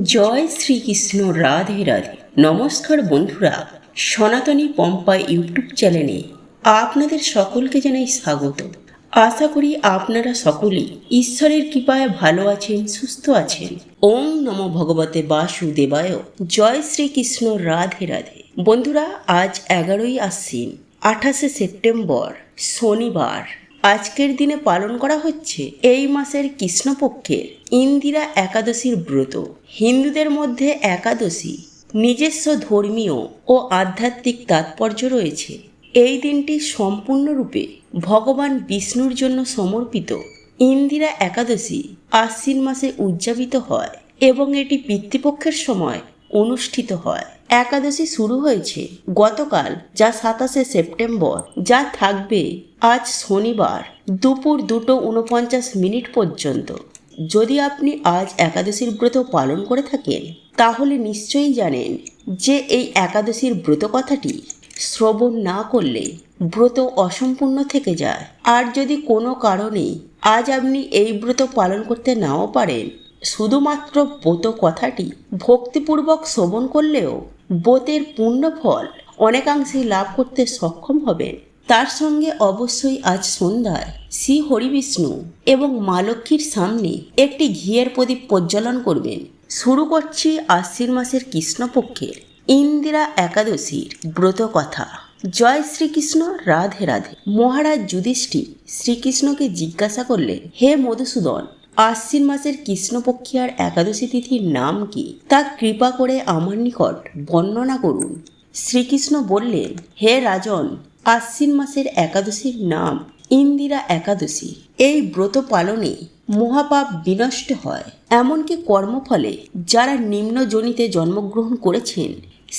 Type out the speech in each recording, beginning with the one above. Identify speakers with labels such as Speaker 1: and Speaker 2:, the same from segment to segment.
Speaker 1: জয় শ্রীকৃষ্ণ, রাধে রাধে। নমস্কার বন্ধুরা, সনাতনী পম্পা ইউটিউব চ্যানেলে আপনাদের সকলকে জানাই স্বাগত। আশা করি আপনারা সকলেই ঈশ্বরের কৃপায় ভালো আছেন, সুস্থ আছেন। ওং নমো ভগবতে বাসুদেবায়। জয় শ্রীকৃষ্ণ, রাধে রাধে। বন্ধুরা, আজ 11ই আশ্বিন, 28শে সেপ্টেম্বর, শনিবার। আজকের দিনে পালন করা হচ্ছে এই মাসের কৃষ্ণপক্ষের ইন্দিরা একাদশীর ব্রত। হিন্দুদের মধ্যে একাদশী নিজস্ব ধর্মীয় ও আধ্যাত্মিক তাৎপর্য রয়েছে। এই দিনটি সম্পূর্ণরূপে ভগবান বিষ্ণুর জন্য সমর্পিত। ইন্দিরা একাদশী আশ্বিন মাসে উদযাপিত হয় এবং এটি পিতৃপক্ষের সময় অনুষ্ঠিত হয়। একাদশী শুরু হয়েছে গতকাল, যা 27শে সেপ্টেম্বর, যা থাকবে আজ শনিবার দুপুর 2:49 পর্যন্ত। যদি আপনি আজ একাদশীর ব্রত পালন করে থাকেন, তাহলে নিশ্চয়ই জানেন যে এই একাদশীর ব্রত কথাটি শ্রবণ না করলে ব্রত অসম্পূর্ণ থেকে যায়। আর যদি কোনো কারণে আজ আপনি এই ব্রত পালন করতে নাও পারেন, শুধুমাত্র ব্রত কথাটি ভক্তিপূর্বক শ্রবণ করলেও ব্রতের পূর্ণ ফল অনেকাংশেই লাভ করতে সক্ষম হবেন। তার সঙ্গে অবশ্যই আজ সন্ধ্যায় শ্রী হরিবিষ্ণু এবং মা লক্ষ্মীর সামনে একটি ঘিয়ের প্রদীপ প্রজ্বলন করবেন। শুরু করছি আশ্বিন মাসের কৃষ্ণপক্ষের ইন্দিরা একাদশীর ব্রত কথা। জয় শ্রীকৃষ্ণ, রাধে রাধে। মহারাজ যুধিষ্ঠির শ্রীকৃষ্ণকে জিজ্ঞাসা করলেন, হে মধুসূদন, আশ্বিন মাসের কৃষ্ণপক্ষিয়ার একাদশী তিথির নাম কি, তা কৃপা করে আমার নিকট বর্ণনা করুন। শ্রীকৃষ্ণ বললেন, হে রাজন, আশ্বিন মাসের একাদশীর নাম ইন্দিরা একাদশী। এই ব্রত পালনে মহাপাপ বিনষ্ট হয়। এমনকি কর্মফলে যারা নিম্ন যোনিতে জন্মগ্রহণ করেছেন,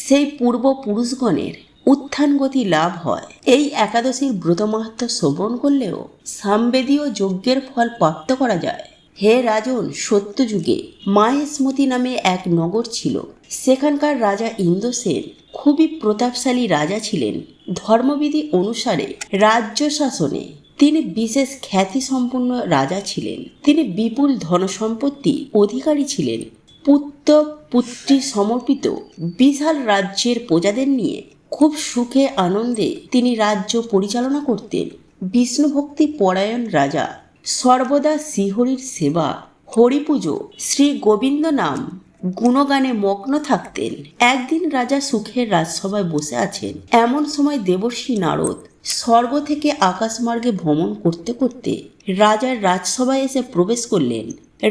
Speaker 1: সেই পূর্বপুরুষগণের উত্থানগতি লাভ হয়। এই একাদশীর ব্রত মাহাত্ম্য শ্রবণ করলেও সামবেদীয় যজ্ঞের ফল প্রাপ্ত করা যায়। হে রাজন, সত্যযুগে মাহেশমতি নামে এক নগর ছিল। সেখানকার রাজা ইন্দ্রসেন খুবই প্রতাপশালী রাজা ছিলেন। ধর্মবিধি অনুসারে রাজ্য শাসনে তিনি বিশেষ খ্যাতিসম্পন্ন রাজা ছিলেন। তিনি বিপুল ধনসম্পত্তি অধিকারী ছিলেন। পুত্র পুত্রী সমর্পিত বিশাল রাজ্যের প্রজাদের নিয়ে খুব সুখে আনন্দে তিনি রাজ্য পরিচালনা করতেন। বিষ্ণুভক্তি পরায়ণ রাজা সর্বদা শ্রীহরির সেবা, হরিপুজো, শ্রী গোবিন্দ নাম গুণগানে মগ্ন থাকতেন। একদিন রাজা সুখের রাজসভায় বসে আছেন। এমন সময় দেবর্ষি নারদ স্বর্গ থেকে আকাশমার্গে ভ্রমণ করতে করতে রাজার রাজসভায় এসে প্রবেশ করলেন।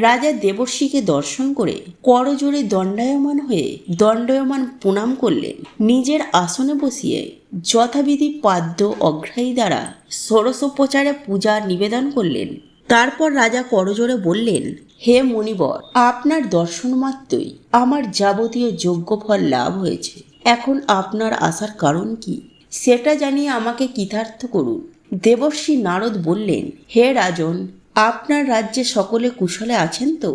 Speaker 1: রাজা দেবর্ষিকে দর্শন করে করজোড়ে দণ্ডায়মান হয়ে দণ্ডায়মান প্রণাম করলেন। নিজের আসনে বসিয়ে যথাবিধি পাদ্য অগ্রাহী দ্বারা ষোড়শোপচারে পূজা নিবেদন করলেন। তারপর রাজা করজোড়ে বললেন, হে মণিবর, আপনার দর্শন মাত্রই আমার যাবতীয় যোগ্য ফল লাভ হয়েছে। এখন আপনার আসার কারণ কি, সেটা জানিয়ে আমাকে কৃতার্থ করুন। দেবর্ষি নারদ বললেন, হে রাজন, আপনার রাজ্যে সকলে কুশলে আছেন তো?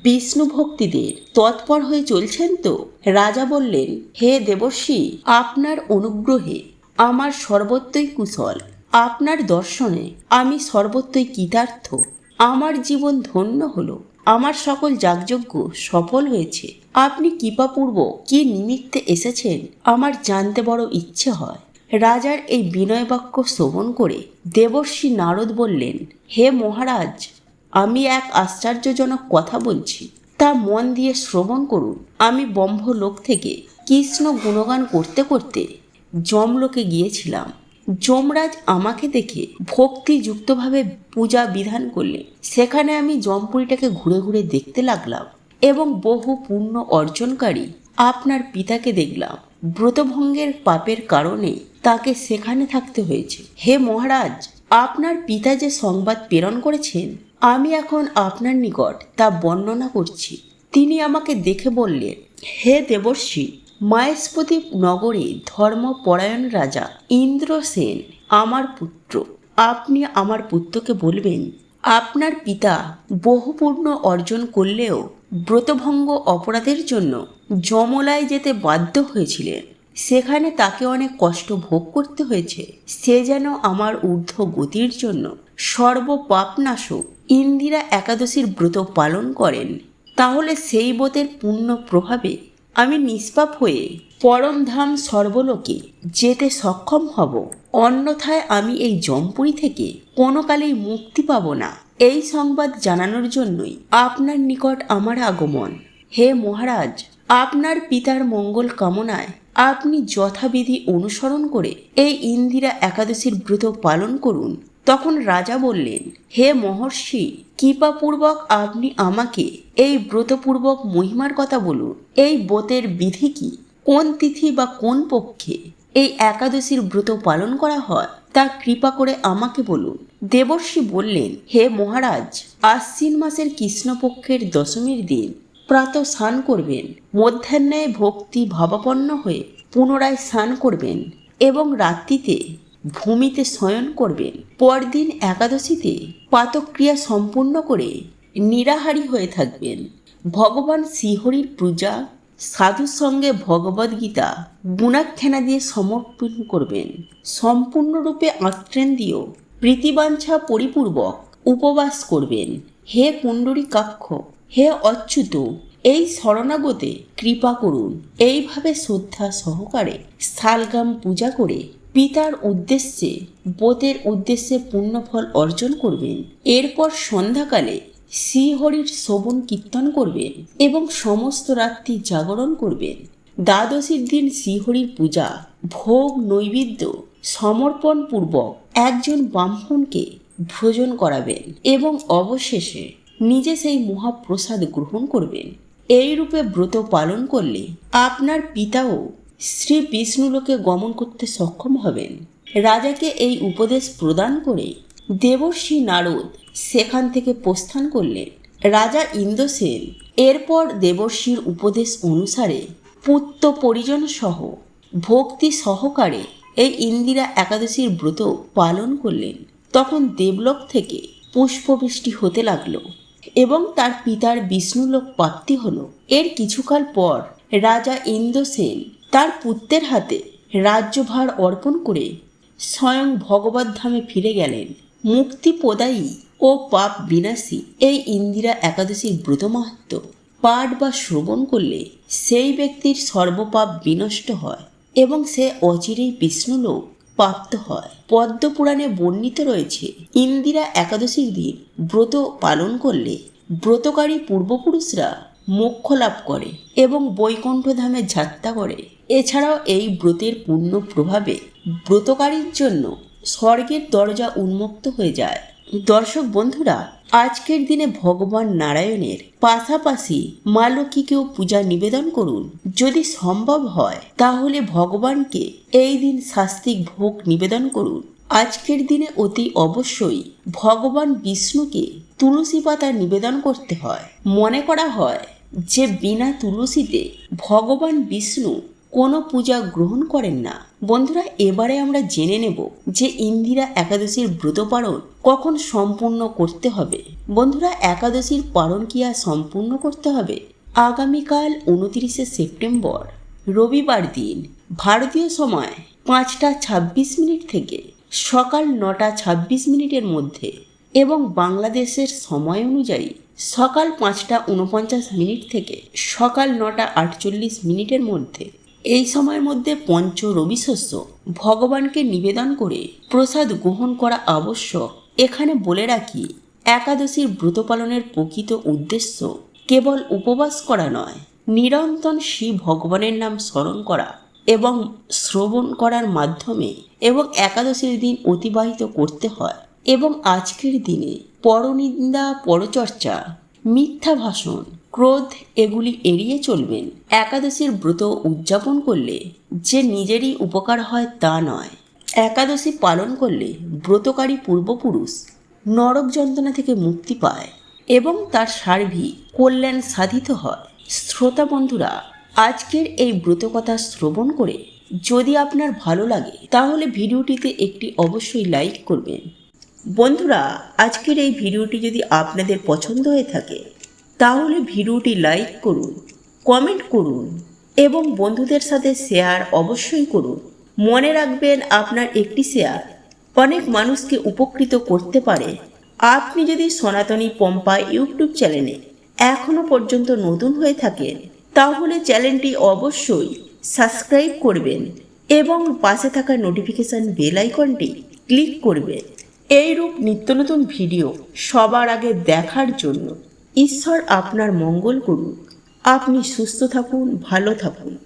Speaker 1: বিষ্ণু ভক্তিদের তৎপর হয়ে চলছেন তো? রাজা বললেন, হে দেবর্ষি, আপনার অনুগ্রহে আমার সর্বত্রই কুশল। আপনার দর্শনে আমি সর্বত্রই কৃতার্থ। আমার জীবন ধন্য হলো। আমার সকল যাগযজ্ঞ সফল হয়েছে। আপনি কৃপাপূর্বক কি নিমিত্তে এসেছেন আমার জানতে বড় ইচ্ছে হয়। রাজার এই বিনয় বাক্য শ্রবণ করে দেবর্ষি নারদ বললেন, হে মহারাজ, আমি এক আশ্চর্যজনক কথা বলছি, তা মন দিয়ে শ্রবণ করুন। আমি ব্রহ্মলোক থেকে কৃষ্ণ গুণগান করতে করতে যমলোকে গিয়েছিলাম। যমরাজ আমাকে দেখে ভক্তিযুক্তভাবে পূজা বিধান করলেন। সেখানে আমি যমপুরীটাকে ঘুরে ঘুরে দেখতে লাগলাম এবং বহু পুণ্য অর্জনকারী আপনার পিতাকে দেখলাম। ব্রতভঙ্গের পাপের কারণে তাকে সেখানে থাকতে হয়েছে। হে মহারাজ, আপনার পিতা যে সংবাদ প্রেরণ করেছেন, আমি এখন আপনার নিকট তা বর্ণনা করছি। তিনি আমাকে দেখে বললেন, হে দেবর্ষি, মাহেশপতি নগরে ধর্মপরায়ণ রাজা ইন্দ্রসেন আমার পুত্র। আপনি আমার পুত্রকে বলবেন, আপনার পিতা বহু পুণ্য অর্জন করলেও ব্রতভঙ্গ অপরাধের জন্য যমলায় যেতে বাধ্য হয়েছিলেন। সেখানে তাকে অনেক কষ্ট ভোগ করতে হয়েছে। সে যেন আমার ঊর্ধ্ব গতির জন্য সর্বপাপনাশক ইন্দিরা একাদশীর ব্রত পালন করেন তাহলে সেই ব্রতের পূর্ণ প্রভাবে আমি নিষ্পাপ হয়ে পরমধাম সর্বলোকে যেতে সক্ষম হব। অন্যথায় আমি এই যমপুরী থেকে কোনো কালেই মুক্তি পাব না। এই সংবাদ জানানোর জন্যই আপনার নিকট আমার আগমন। হে মহারাজ, আপনার পিতার মঙ্গল কামনায় আপনি যথাবিধি অনুসরণ করে এই ইন্দিরা একাদশীর ব্রত পালন করুন। তখন রাজা বললেন, হে মহর্ষি, কৃপাপূর্বক আপনি আমাকে এই ব্রতপূর্বক মহিমার কথা বলুন। এই ব্রতের বিধি কি? কোন তিথি বা কোন পক্ষে এই একাদশীর ব্রত পালন করা হয় তা কৃপা করে আমাকে বলুন। দেবর্ষি বললেন, হে মহারাজ, আশ্বিন মাসের কৃষ্ণপক্ষের দশমীর দিন প্রাতঃ স্নান করবেন, মধ্যাহ্নে ভক্তি ভাবাপন্ন হয়ে পুনরায় স্নান করবেন এবং রাত্রিতে ভূমিতে শয়ন করবেন। পরদিন একাদশীতে পাতক্রিয়া সম্পূর্ণ করে নিরাহারী হয়ে থাকবেন। ভগবান শ্রীহরির পূজা, সাধুর সঙ্গে ভগবদ্গীতা গুণাখ্যানা দিয়ে সমর্পণ করবেন। সম্পূর্ণরূপে আত্রেন্দ্রিয় প্রীতিবাঞ্ছা পরিপূর্বক উপবাস করবেন। হে পুণ্ডরীকাক্ষ, হে অচ্যুত, এই শরণাগতে কৃপা করুন। এইভাবে শ্রদ্ধা সহকারে শালগ্রাম পূজা করে পিতার উদ্দেশ্যে ব্রতের উদ্দেশ্যে পুণ্যফল অর্জন করবেন। এরপর সন্ধ্যাকালে শ্রীহরির শ্রবণ কীর্তন করবেন এবং সমস্ত রাত্রি জাগরণ করবেন। দ্বাদশীর দিন শ্রীহরির পূজা, ভোগ নৈবেদ্য সমর্পণ পূর্বক একজন ব্রাহ্মণকে ভোজন করাবেন এবং অবশেষে নিজে সেই মহাপ্রসাদ গ্রহণ করবেন। এই রূপে ব্রত পালন করলে আপনার পিতাও শ্রী বিষ্ণুলোকে গমন করতে সক্ষম হবেন। রাজাকে এই উপদেশ প্রদান করে দেবর্ষি নারদ সেখান থেকে প্রস্থান করলেন। রাজা ইন্দ্রসেন এরপর দেবর্ষির উপদেশ অনুসারে পুত্র পরিজন সহ ভক্তি সহকারে এই ইন্দিরা একাদশীর ব্রত পালন করলেন। তখন দেবলোক থেকে পুষ্পবৃষ্টি হতে লাগলো এবং তার পিতার বিষ্ণুলোক প্রাপ্তি হলো। এর কিছুকাল পর রাজা ইন্দ্রসেন তার পুত্রের হাতে রাজ্যভার অর্পণ করে স্বয়ং ভগবত ধামে ফিরে গেলেন। মুক্তি প্রদায়ী ও পাপ বিনাশী এই ইন্দিরা একাদশীর ব্রত মাহাত্ম্য পাঠ বা শ্রবণ করলে সেই ব্যক্তির সর্বপাপ বিনষ্ট হয় এবং সে অচিরেই বিষ্ণুলোক প্রাপ্ত হয়। পদ্মপুরাণে বর্ণিত রয়েছে, ইন্দিরা একাদশীর দিন ব্রত পালন করলে ব্রতকারী পূর্বপুরুষরা মোক্ষ লাভ করে এবং বৈকুণ্ঠ ধামে যাত্রা করে। এছাড়াও এই ব্রতের পূর্ণ প্রভাবে ব্রতকারীর জন্য স্বর্গের দরজা উন্মুক্ত হয়ে যায়। দর্শক বন্ধুরা, আজকের দিনে ভগবান নারায়ণের পাশাপাশি মা লক্ষ্মীকেও পূজা নিবেদন করুন। যদি সম্ভব হয় তাহলে ভগবানকে এই দিন শাস্তিক ভোগ নিবেদন করুন। আজকের দিনে অতি অবশ্যই ভগবান বিষ্ণুকে তুলসী পাতা নিবেদন করতে হয়। মনে করা হয় যে বিনা তুলসীতে ভগবান বিষ্ণু কোনো পূজা গ্রহণ করেন না। বন্ধুরা, এবারে আমরা জেনে নেব যে ইন্দিরা একাদশীর ব্রত পালন কখন সম্পূর্ণ করতে হবে। বন্ধুরা, একাদশীর পালন ক্রিয়া সম্পূর্ণ করতে হবে আগামীকাল 29শে সেপ্টেম্বর রবিবার দিন ভারতীয় সময় 5টা 26 থেকে সকাল 9টা 26 মধ্যে এবং বাংলাদেশের সময় অনুযায়ী সকাল 5টা 49 থেকে সকাল 9টা 48 মধ্যে। এই সময়ের মধ্যে পঞ্চ রবি শস্য ভগবানকে নিবেদন করে প্রসাদ গ্রহণ করা আবশ্যক। এখানে বলে রাখি, একাদশীর ব্রত পালনের প্রকৃত উদ্দেশ্য কেবল উপবাস করা নয়, নিরন্তর শিব ভগবানের নাম স্মরণ করা এবং শ্রবণ করার মাধ্যমে এবং একাদশীর দিন অতিবাহিত করতে হয়। এবং আজকের দিনে পরনিন্দা, পরচর্চা, মিথ্যা ভাষণ, ক্রোধ এগুলি এড়িয়ে চলবেন। একাদশীর ব্রত উদযাপন করলে যে নিজেরই উপকার হয় তা নয়, একাদশী পালন করলে ব্রতকারী পূর্বপুরুষ নরক যন্ত্রণা থেকে মুক্তি পায় এবং তার সার্বিক কল্যাণ সাধিত হয়। শ্রোতা বন্ধুরা, আজকের এই ব্রতকথা শ্রবণ করে যদি আপনার ভালো লাগে তাহলে ভিডিওটিতে একটি অবশ্যই লাইক করবেন। বন্ধুরা, আজকের এই ভিডিওটি যদি আপনাদের পছন্দ হয়ে থাকে তাহলে ভিডিওটি লাইক করুন, কমেন্ট করুন এবং বন্ধুদের সাথে শেয়ার অবশ্যই করুন। মনে রাখবেন, আপনার একটি শেয়ার অনেক মানুষকে উপকৃত করতে পারে। আপনি যদি সনাতনী পম্পা ইউটিউব চ্যানেলে এখনো পর্যন্ত নতুন হয়ে থাকেন তাহলে চ্যানেলটি অবশ্যই সাবস্ক্রাইব করবেন এবং পাশে থাকা নোটিফিকেশন বেল আইকনটি ক্লিক করবেন এইরূপ নিত্য নতুন ভিডিও সবার আগে দেখার জন্য। ঈশ্বর আপনার মঙ্গল করুন। আপনি সুস্থ থাকুন, ভালো থাকুন।